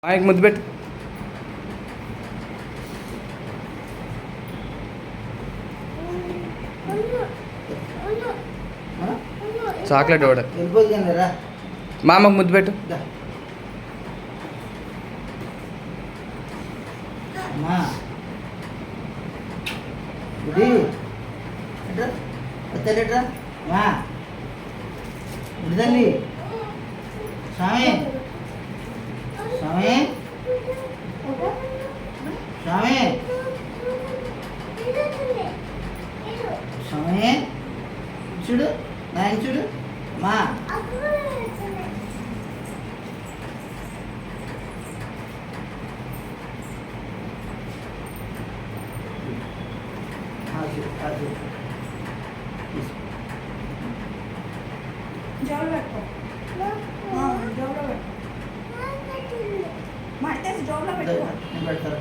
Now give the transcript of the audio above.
ఆయనకి ముద్దు పెట్టు. చాక్లెట్ కూడా మా అమ్మకు ముద్దు పెట్టు. తల్లి స్వామి స్వామి స్వామి స్వామి చూడు నాయన చూడు మా జోలు పెట్టుకో జోలో పెట్టుకో మట్టేసి జోలో పెట్టుకో పెడతారా